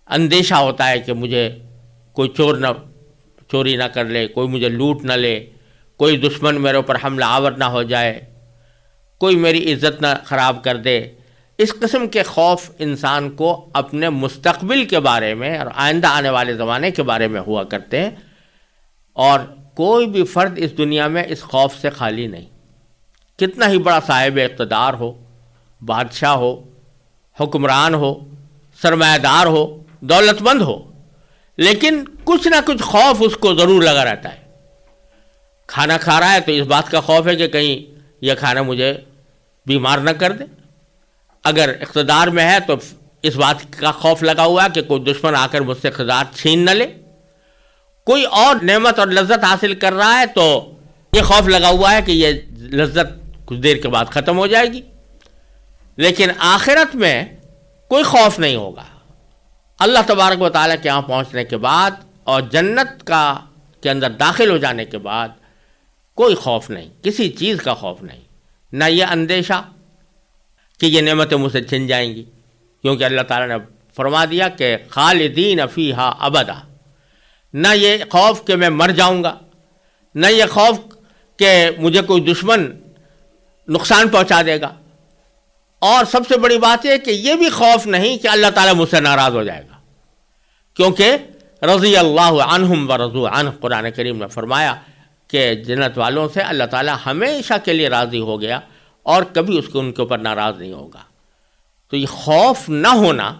اندیشہ ہوتا ہے کہ مجھے کوئی چوری نہ کر لے، کوئی مجھے لوٹ نہ لے، کوئی دشمن میرے اوپر حملہ آور نہ ہو جائے، کوئی میری عزت نہ خراب کر دے۔ اس قسم کے خوف انسان کو اپنے مستقبل کے بارے میں اور آئندہ آنے والے زمانے کے بارے میں ہوا کرتے ہیں، اور کوئی بھی فرد اس دنیا میں اس خوف سے خالی نہیں، کتنا ہی بڑا صاحب اقتدار ہو، بادشاہ ہو، حکمران ہو، سرمایہ دار ہو، دولت مند ہو، لیکن کچھ نہ کچھ خوف اس کو ضرور لگا رہتا ہے۔ کھانا کھا رہا ہے تو اس بات کا خوف ہے کہ کہیں یہ کھانا مجھے بیمار نہ کر دے. اگر اقتدار میں ہے تو اس بات کا خوف لگا ہوا ہے کہ کوئی دشمن آ کر مجھ سے اقتدار چھین نہ لے. کوئی اور نعمت اور لذت حاصل کر رہا ہے تو یہ خوف لگا ہوا ہے کہ یہ لذت کچھ دیر کے بعد ختم ہو جائے گی. لیکن آخرت میں کوئی خوف نہیں ہوگا. اللہ تبارک و تعالیٰ کے یہاں پہنچنے کے بعد اور جنت کے اندر داخل ہو جانے کے بعد کوئی خوف نہیں, کسی چیز کا خوف نہیں. نہ یہ اندیشہ کہ یہ نعمتیں مجھ سے چھن جائیں گی, کیونکہ اللہ تعالیٰ نے فرما دیا کہ خالدین فیہا ابدا. نہ یہ خوف کہ میں مر جاؤں گا, نہ یہ خوف کہ مجھے کوئی دشمن نقصان پہنچا دے گا, اور سب سے بڑی بات یہ کہ یہ بھی خوف نہیں کہ اللہ تعالیٰ مجھ سے ناراض ہو جائے گا, کیونکہ رضی اللہ عنہم ورضوا عنہ, قرآن کریم نے فرمایا کہ جنت والوں سے اللہ تعالیٰ ہمیشہ کے لیے راضی ہو گیا اور کبھی ان کے اوپر ناراض نہیں ہوگا. تو یہ خوف نہ ہونا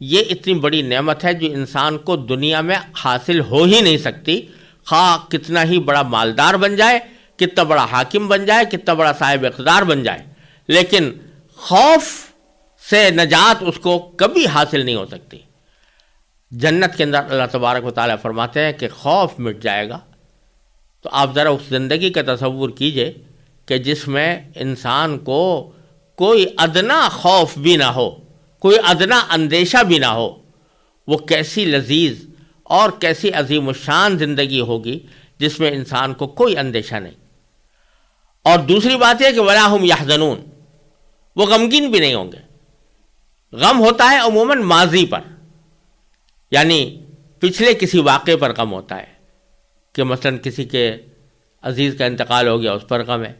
یہ اتنی بڑی نعمت ہے جو انسان کو دنیا میں حاصل ہو ہی نہیں سکتی, خواہ کتنا ہی بڑا مالدار بن جائے, کتنا بڑا حاکم بن جائے, کتنا بڑا صاحب اقتدار بن جائے, لیکن خوف سے نجات اس کو کبھی حاصل نہیں ہو سکتی. جنت کے اندر اللہ تبارک و تعالیٰ فرماتے ہیں کہ خوف مٹ جائے گا. تو آپ ذرا اس زندگی کا تصور کیجئے کہ جس میں انسان کو کوئی ادنا خوف بھی نہ ہو, کوئی ادنا اندیشہ بھی نہ ہو. وہ کیسی لذیذ اور کیسی عظیم الشان زندگی ہوگی جس میں انسان کو کوئی اندیشہ نہیں. اور دوسری بات یہ کہ ولا ہم یحزنون, وہ غمگین بھی نہیں ہوں گے. غم ہوتا ہے عموماً ماضی پر, یعنی پچھلے کسی واقعے پر غم ہوتا ہے کہ مثلا کسی کے عزیز کا انتقال ہو گیا, اس پر غم ہے.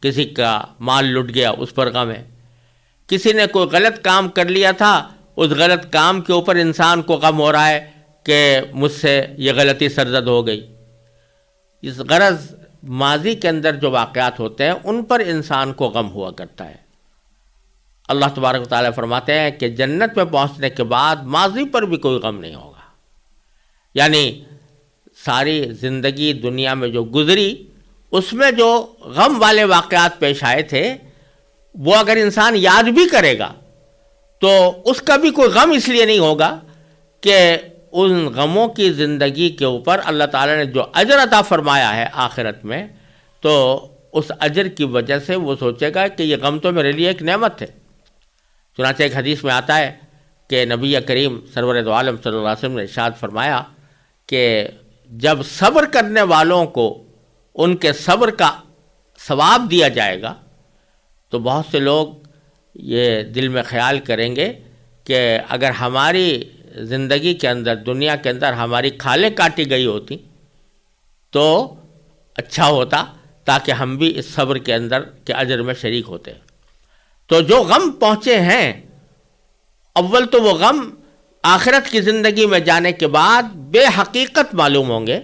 کسی کا مال لٹ گیا, اس پر غم ہے. کسی نے کوئی غلط کام کر لیا تھا, اس غلط کام کے اوپر انسان کو غم ہو رہا ہے کہ مجھ سے یہ غلطی سرزد ہو گئی. اس غرض ماضی کے اندر جو واقعات ہوتے ہیں ان پر انسان کو غم ہوا کرتا ہے. اللہ تبارک و تعالیٰ فرماتے ہیں کہ جنت میں پہنچنے کے بعد ماضی پر بھی کوئی غم نہیں ہوگا. یعنی ساری زندگی دنیا میں جو گزری اس میں جو غم والے واقعات پیش آئے تھے وہ اگر انسان یاد بھی کرے گا تو اس کا بھی کوئی غم اس لیے نہیں ہوگا کہ ان غموں کی زندگی کے اوپر اللہ تعالیٰ نے جو اجر عطا فرمایا ہے آخرت میں, تو اس اجر کی وجہ سے وہ سوچے گا کہ یہ غم تو میرے لیے ایک نعمت ہے. چنانچہ ایک حدیث میں آتا ہے کہ نبی کریم سرور دو عالم صلی اللہ علیہ وسلم نے ارشاد فرمایا کہ جب صبر کرنے والوں کو ان کے صبر کا ثواب دیا جائے گا تو بہت سے لوگ یہ دل میں خیال کریں گے کہ اگر ہماری زندگی کے اندر, دنیا کے اندر ہماری کھالیں کاٹی گئی ہوتی تو اچھا ہوتا, تاکہ ہم بھی اس صبر کے اندر کے اجر میں شریک ہوتے. تو جو غم پہنچے ہیں, اول تو وہ غم آخرت کی زندگی میں جانے کے بعد بے حقیقت معلوم ہوں گے,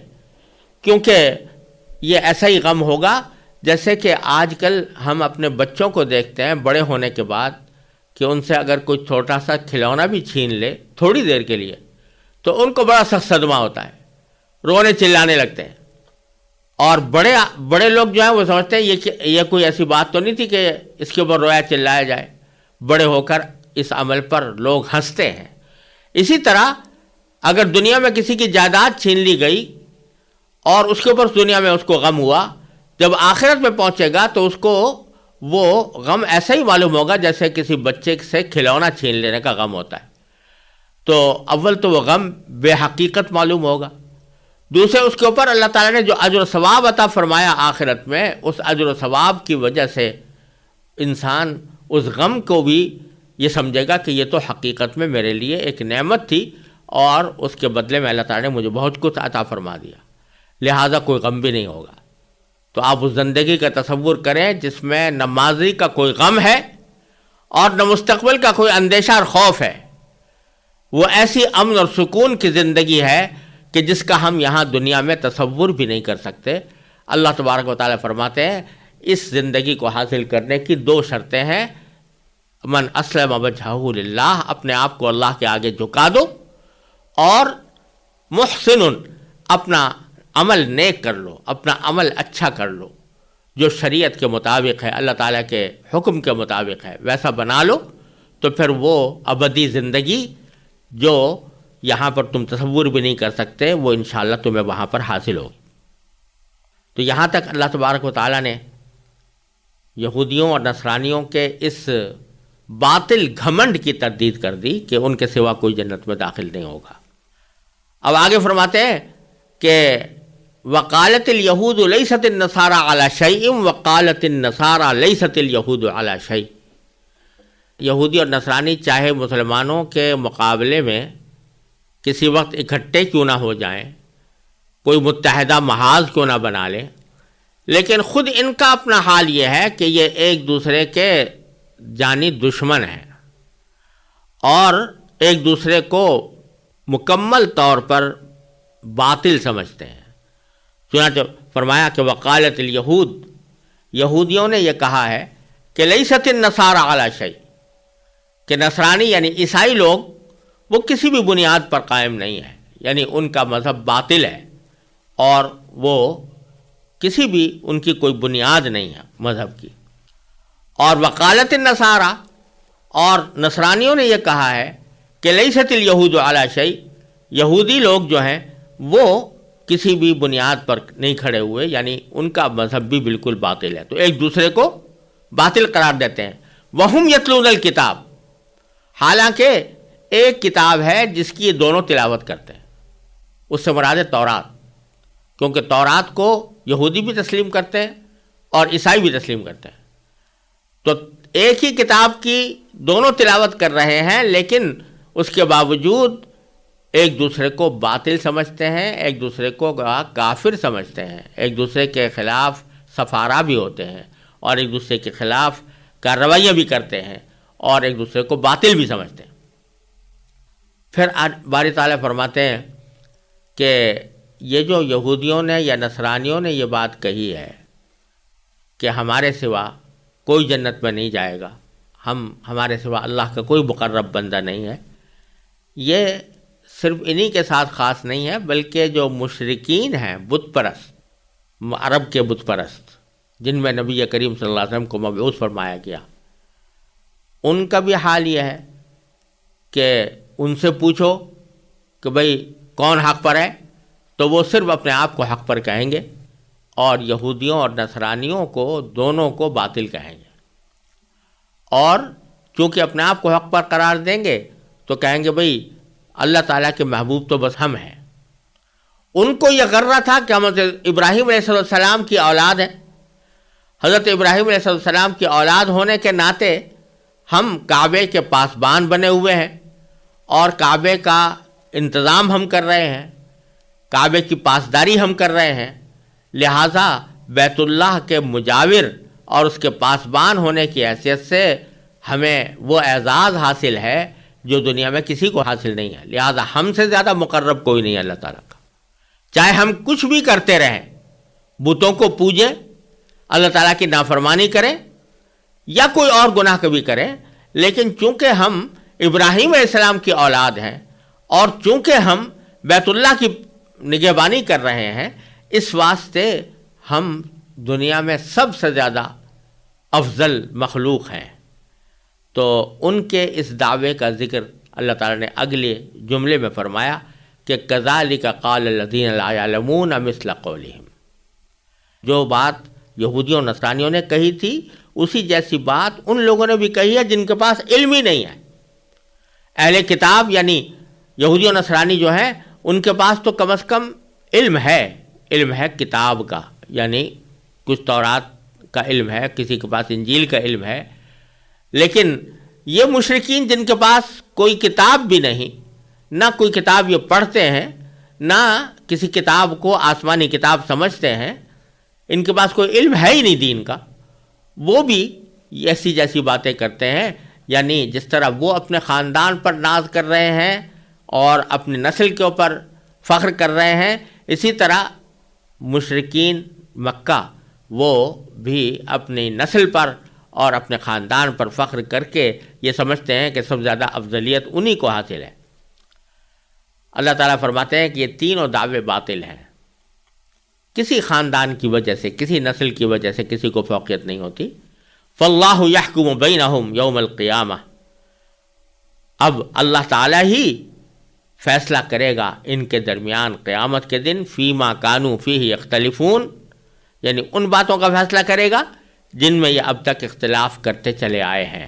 کیونکہ یہ ایسا ہی غم ہوگا جیسے کہ آج کل ہم اپنے بچوں کو دیکھتے ہیں بڑے ہونے کے بعد کہ ان سے اگر کوئی چھوٹا سا کھلونا بھی چھین لے تھوڑی دیر کے لیے تو ان کو بڑا سخت صدمہ ہوتا ہے, رونے چلانے لگتے ہیں. اور بڑے لوگ جو ہیں وہ سمجھتے ہیں یہ کوئی ایسی بات تو نہیں تھی کہ اس کے اوپر رویا چلایا جائے. بڑے ہو کر اس عمل پر لوگ ہنستے ہیں. اسی طرح اگر دنیا میں کسی کی جائیداد چھین لی گئی اور اس کے اوپر دنیا میں اس کو غم ہوا, جب آخرت میں پہنچے گا تو اس کو وہ غم ایسا ہی معلوم ہوگا جیسے کسی بچے سے کھلونا چھین لینے کا غم ہوتا ہے. تو اول تو وہ غم بے حقیقت معلوم ہوگا. دوسرے اس کے اوپر اللہ تعالیٰ نے جو اجر و ثواب عطا فرمایا آخرت میں, اس اجر و ثواب کی وجہ سے انسان اس غم کو بھی یہ سمجھے گا کہ یہ تو حقیقت میں میرے لیے ایک نعمت تھی اور اس کے بدلے میں اللہ تعالیٰ نے مجھے بہت کچھ عطا فرما دیا, لہٰذا کوئی غم بھی نہیں ہوگا. تو آپ اس زندگی کا تصور کریں جس میں نہ ماضی کا کوئی غم ہے اور نہ مستقبل کا کوئی اندیشہ اور خوف ہے. وہ ایسی امن اور سکون کی زندگی ہے کہ جس کا ہم یہاں دنیا میں تصور بھی نہیں کر سکتے. اللہ تبارک و تعالیٰ فرماتے ہیں اس زندگی کو حاصل کرنے کی 2 شرطیں ہیں. من اسلم وجہہ للہ, اپنے آپ کو اللہ کے آگے جھکا دو, اور محسن, اپنا عمل نیک کر لو, اپنا عمل اچھا کر لو. جو شریعت کے مطابق ہے، اللہ تعالیٰ کے حکم کے مطابق ہے، ویسا بنا لو، تو پھر وہ ابدی زندگی جو یہاں پر تم تصور بھی نہیں کر سکتے، وہ انشاءاللہ تمہیں وہاں پر حاصل ہوگی۔ تو یہاں تک اللہ تبارک و تعالیٰ نے یہودیوں اور نصرانیوں کے اس باطل گھمنڈ کی تردید کر دی کہ ان کے سوا کوئی جنت میں داخل نہیں ہوگا۔ اب آگے فرماتے ہیں کہ وقالت الیہود لیست النصارى علی شیء وقالت النصارى لیست الیہود علی شیء، یہودی اور نصرانی چاہے مسلمانوں کے مقابلے میں کسی وقت اکٹھے کیوں نہ ہو جائیں، کوئی متحدہ محاذ کیوں نہ بنا لیں، لیکن خود ان کا اپنا حال یہ ہے کہ یہ ایک دوسرے کے جانی دشمن ہیں اور ایک دوسرے کو مکمل طور پر باطل سمجھتے ہیں۔ چنانچہ فرمایا کہ وقالت الیہود، یہودیوں نے یہ کہا ہے کہ لیست النصارى علی شیء، کہ نصرانی یعنی عیسائی لوگ وہ کسی بھی بنیاد پر قائم نہیں ہے، یعنی ان کا مذہب باطل ہے اور وہ کسی بھی ان کی کوئی بنیاد نہیں ہے مذہب کی۔ اور وقالت النصارى، اور نصرانیوں نے یہ کہا ہے کہ لیست الیہود علی شیء، یہودی لوگ جو ہیں وہ کسی بھی بنیاد پر نہیں کھڑے ہوئے، یعنی ان کا مذہب بھی بالکل باطل ہے، تو ایک دوسرے کو باطل قرار دیتے ہیں۔ وہم یتلون الکتاب، حالانکہ ایک کتاب ہے جس کی یہ دونوں تلاوت کرتے ہیں، اس سے مراد ہے تورات، کیونکہ تورات کو یہودی بھی تسلیم کرتے ہیں اور عیسائی بھی تسلیم کرتے ہیں، تو ایک ہی کتاب کی دونوں تلاوت کر رہے ہیں، لیکن اس کے باوجود ایک دوسرے کو باطل سمجھتے ہیں، ایک دوسرے کو کافر سمجھتے ہیں، ایک دوسرے کے خلاف سفارا بھی ہوتے ہیں اور ایک دوسرے کے خلاف کارروائیاں بھی کرتے ہیں اور ایک دوسرے کو باطل بھی سمجھتے ہیں۔ پھر باری تعالیٰ فرماتے ہیں کہ یہ جو یہودیوں نے یا نصرانیوں نے یہ بات کہی ہے کہ ہمارے سوا کوئی جنت میں نہیں جائے گا، ہمارے سوا اللہ کا کوئی مقرب بندہ نہیں ہے، یہ صرف انہی کے ساتھ خاص نہیں ہے، بلکہ جو مشرکین ہیں بت پرست، عرب کے بت پرست جن میں نبی کریم صلی اللہ علیہ وسلم کو مبعوث فرمایا گیا، ان کا بھی حال یہ ہے کہ ان سے پوچھو کہ بھئی کون حق پر ہے، تو وہ صرف اپنے آپ کو حق پر کہیں گے اور یہودیوں اور نصرانیوں کو دونوں کو باطل کہیں گے، اور چونکہ اپنے آپ کو حق پر قرار دیں گے تو کہیں گے بھئی اللہ تعالیٰ کے محبوب تو بس ہم ہیں۔ ان کو یہ غرہ تھا کہ ہم حضرت ابراہیم علیہ السلام کی اولاد ہیں، حضرت ابراہیم علیہ السلام کی اولاد ہونے کے ناطے ہم کعبے کے پاسبان بنے ہوئے ہیں اور کعبے کا انتظام ہم کر رہے ہیں، کعبے کی پاسداری ہم کر رہے ہیں، لہٰذا بیت اللہ کے مجاور اور اس کے پاسبان ہونے کی حیثیت سے ہمیں وہ اعزاز حاصل ہے جو دنیا میں کسی کو حاصل نہیں ہے، لہٰذا ہم سے زیادہ مقرب کوئی نہیں ہے اللہ تعالیٰ کا، چاہے ہم کچھ بھی کرتے رہیں، بتوں کو پوجیں، اللہ تعالیٰ کی نافرمانی کریں یا کوئی اور گناہ کبھی کریں، لیکن چونکہ ہم ابراہیم علیہ السلام کی اولاد ہیں اور چونکہ ہم بیت اللہ کی نگہبانی کر رہے ہیں، اس واسطے ہم دنیا میں سب سے زیادہ افضل مخلوق ہیں۔ تو ان کے اس دعوے کا ذکر اللہ تعالیٰ نے اگلے جملے میں فرمایا کہ کذالک قال الذین لا یعلمون مثل قولہم، جو بات یہودیوں اور نصرانیوں نے کہی تھی اسی جیسی بات ان لوگوں نے بھی کہی ہے جن کے پاس علم ہی نہیں ہے۔ اہل کتاب یعنی یہودی اور نصرانی جو ہیں ان کے پاس تو کم از کم علم ہے کتاب کا، یعنی کچھ تورات کا علم ہے، کسی کے پاس انجیل کا علم ہے، لیکن یہ مشرکین جن کے پاس کوئی کتاب بھی نہیں، نہ کوئی کتاب یہ پڑھتے ہیں، نہ کسی کتاب کو آسمانی کتاب سمجھتے ہیں، ان کے پاس کوئی علم ہے ہی نہیں دین کا، وہ بھی ایسی جیسی باتیں کرتے ہیں، یعنی جس طرح وہ اپنے خاندان پر ناز کر رہے ہیں اور اپنی نسل کے اوپر فخر کر رہے ہیں، اسی طرح مشرکین مکہ وہ بھی اپنی نسل پر اور اپنے خاندان پر فخر کر کے یہ سمجھتے ہیں کہ سب سے زیادہ افضلیت انہی کو حاصل ہے۔ اللہ تعالیٰ فرماتے ہیں کہ یہ تینوں دعوے باطل ہیں، کسی خاندان کی وجہ سے، کسی نسل کی وجہ سے کسی کو فوقیت نہیں ہوتی. فاللہ یحکم بینہم یوم القیامہ، اب اللہ تعالیٰ ہی فیصلہ کرے گا ان کے درمیان قیامت کے دن، فیما کانوا فیہ یختلفون، یعنی ان باتوں کا فیصلہ کرے گا جن میں یہ اب تک اختلاف کرتے چلے آئے ہیں،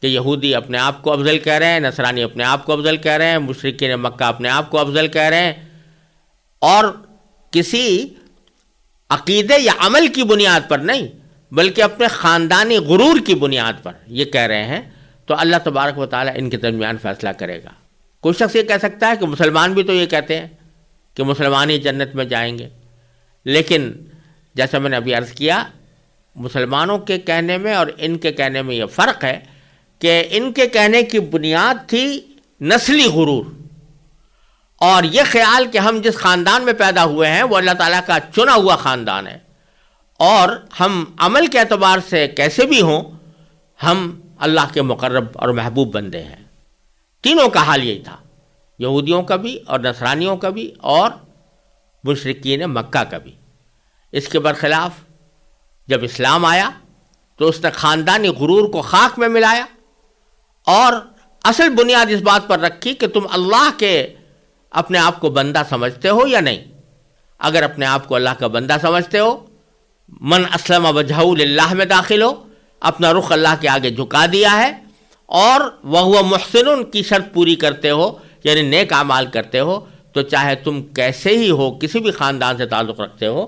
کہ یہودی اپنے آپ کو افضل کہہ رہے ہیں، نصرانی اپنے آپ کو افضل کہہ رہے ہیں، مشرکین مکہ اپنے آپ کو افضل کہہ رہے ہیں، اور کسی عقیدے یا عمل کی بنیاد پر نہیں بلکہ اپنے خاندانی غرور کی بنیاد پر یہ کہہ رہے ہیں. تو اللہ تبارک و تعالیٰ ان کے درمیان فیصلہ کرے گا. کوئی شخص یہ کہہ سکتا ہے کہ مسلمان بھی تو یہ کہتے ہیں کہ مسلمان ہی جنت میں جائیں گے، لیکن جیسا میں نے ابھی عرض کیا، مسلمانوں کے کہنے میں اور ان کے کہنے میں یہ فرق ہے کہ ان کے کہنے کی بنیاد تھی نسلی غرور، اور یہ خیال کہ ہم جس خاندان میں پیدا ہوئے ہیں وہ اللہ تعالیٰ کا چنا ہوا خاندان ہے، اور ہم عمل کے اعتبار سے کیسے بھی ہوں ہم اللہ کے مقرب اور محبوب بندے ہیں. تینوں کا حال یہی تھا، یہودیوں کا بھی اور نصرانیوں کا بھی اور مشرکین مکہ کا بھی. اس کے برخلاف جب اسلام آیا تو اس نے خاندانی غرور کو خاک میں ملایا اور اصل بنیاد اس بات پر رکھی کہ تم اللہ کے اپنے آپ کو بندہ سمجھتے ہو یا نہیں. اگر اپنے آپ کو اللہ کا بندہ سمجھتے ہو، من اسلم وجہہ للہ میں داخل ہو، اپنا رخ اللہ کے آگے جھکا دیا ہے، اور وہو محسن کی شرط پوری کرتے ہو، یعنی نیک اعمال کرتے ہو، تو چاہے تم کیسے ہی ہو، کسی بھی خاندان سے تعلق رکھتے ہو،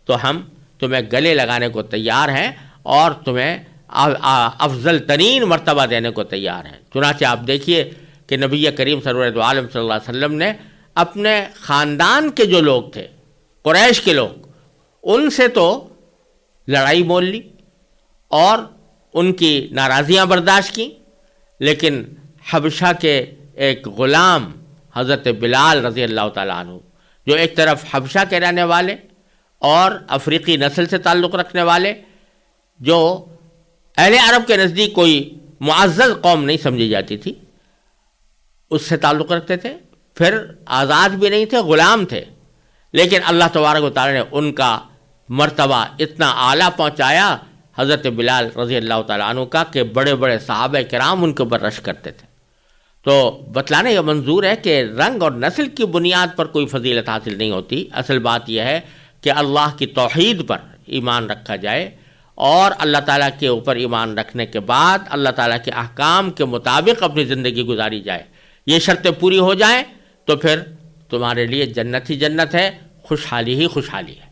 تو ہم تمہیں گلے لگانے کو تیار ہیں اور تمہیں افضل ترین مرتبہ دینے کو تیار ہیں. چنانچہ آپ دیکھیے کہ نبی کریم سرور دو عالم صلی اللہ علیہ وسلم نے اپنے خاندان کے جو لوگ تھے، قریش کے لوگ، ان سے تو لڑائی مول لی اور ان کی ناراضیاں برداشت کی، لیکن حبشہ کے ایک غلام حضرت بلال رضی اللہ تعالیٰ عنہ، جو ایک طرف حبشہ کے رہنے والے اور افریقی نسل سے تعلق رکھنے والے، جو اہل عرب کے نزدیک کوئی معزز قوم نہیں سمجھی جاتی تھی، اس سے تعلق رکھتے تھے، پھر آزاد بھی نہیں تھے، غلام تھے، لیکن اللہ تبارک و تعالیٰ نے ان کا مرتبہ اتنا اعلیٰ پہنچایا حضرت بلال رضی اللہ تعالیٰ عنہ کا کہ بڑے بڑے صحابہ کرام ان کے اوپر رش کرتے تھے. تو بتلانے یہ منظور ہے کہ رنگ اور نسل کی بنیاد پر کوئی فضیلت حاصل نہیں ہوتی. اصل بات یہ ہے کہ اللہ کی توحید پر ایمان رکھا جائے، اور اللہ تعالیٰ کے اوپر ایمان رکھنے کے بعد اللہ تعالیٰ کے احکام کے مطابق اپنی زندگی گزاری جائے. یہ شرطیں پوری ہو جائیں تو پھر تمہارے لیے جنت ہی جنت ہے، خوشحالی ہی خوشحالی ہے.